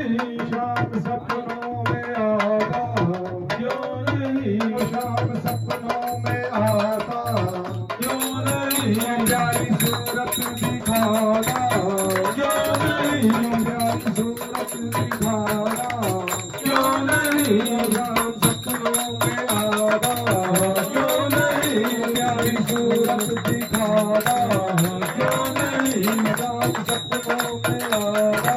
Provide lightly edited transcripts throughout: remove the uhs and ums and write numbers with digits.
शाम सपनों में आता क्यों नहीं, शाम सपनों में आता क्यों नहीं, प्यारी सूरत दिखाना क्यों नहीं, प्यारी सूरत दिखाना क्यों नहीं, शाम सपनों में आता क्यों नहीं, प्यारी सूरत दिखाना क्यों नहीं, शाम सपनों में आता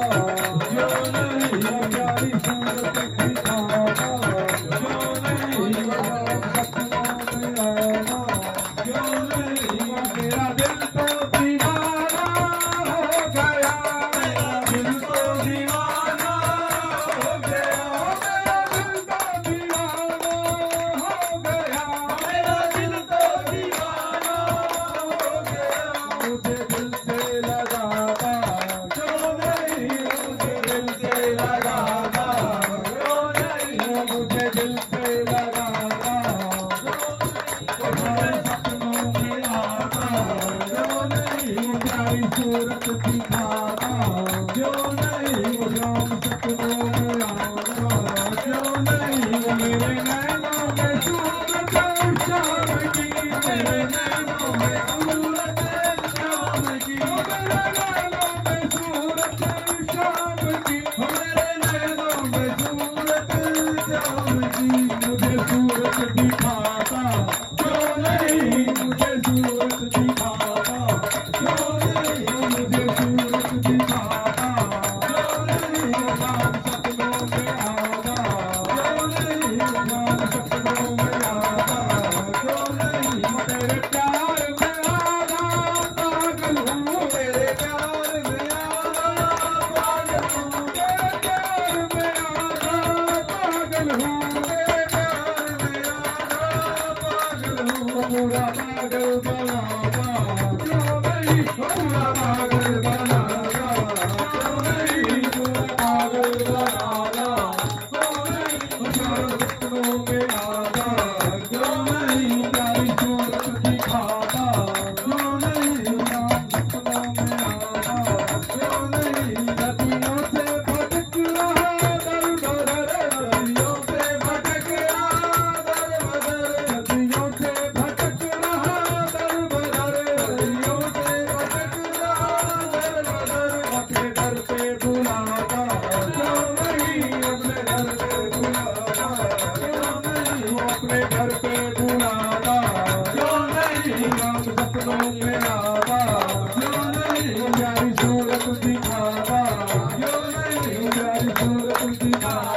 क्यों नहीं, प्यारी सूरत दिखाना क्यों नहीं, शाम सपनों में आता क्यों नहीं, मेरा दिल तो दीवाना हो गया, मेरा दिल तो दीवाना हो गया, मेरा दिल तो दीवाना हो गया, मेरा दिल तो दीवाना हो गया, मुझे दिल से लगाता क्यों नहीं, मुझे दिल से लगाता क्यों नहीं, मुझे दिल से लगाता तुम्हारे सपनों में आता क्यों नहीं, प्यारी सूरत दिखाता क्यों नहीं, शाम सपनों में आता क्यों नहीं, मेरे नैनों में सूरत शाम की, मेरे नैनों में सूरत शाम की, मेरे नैनों में सूरत शाम की, मेरे नैनों में सूरत शाम की, मुझे सूरत दिखाता क्यों नहीं, मुझे सूरत दिखाता क्यों नहीं, मुझे सूरत दिखाता क्यों नहीं, शाम सपनों में आता क्यों नहीं, शाम सपनों में आता क्यों नहीं, तेरे प्यार में आना पागल हूँ, तेरे प्यार में आना पागल हूँ, तेरे प्यार में आना पागल हूँ, तेरे प्यार में आना पागल हूँ, पूरा पागल बनाता क्यों नहीं, पूरा पागल बनाता क्यों नहीं, पूरा पागल बनाता क्यों नहीं, शाम सपनों में आता क्यों नहीं, प्यारी सूरत दिखाता क्यों नहीं, शाम सपनों में आता क्यों नहीं, नदियों से भटक रहा दर बदर, नदियों से भटक रहा दर बदर, नदियों से भटक रहा दर बदर, नदियों से भटक रहा दर बदर, अपने घर पे बुलाता क्यों नहीं, अपने घर पे बुलाता क्यों नहीं, अपने घर पे बुलाता क्यों नहीं, शाम सपनों में आता क्यों नहीं, प्यारी सूरत दिखाता क्यों नहीं, प्यारी सूरत दिखाता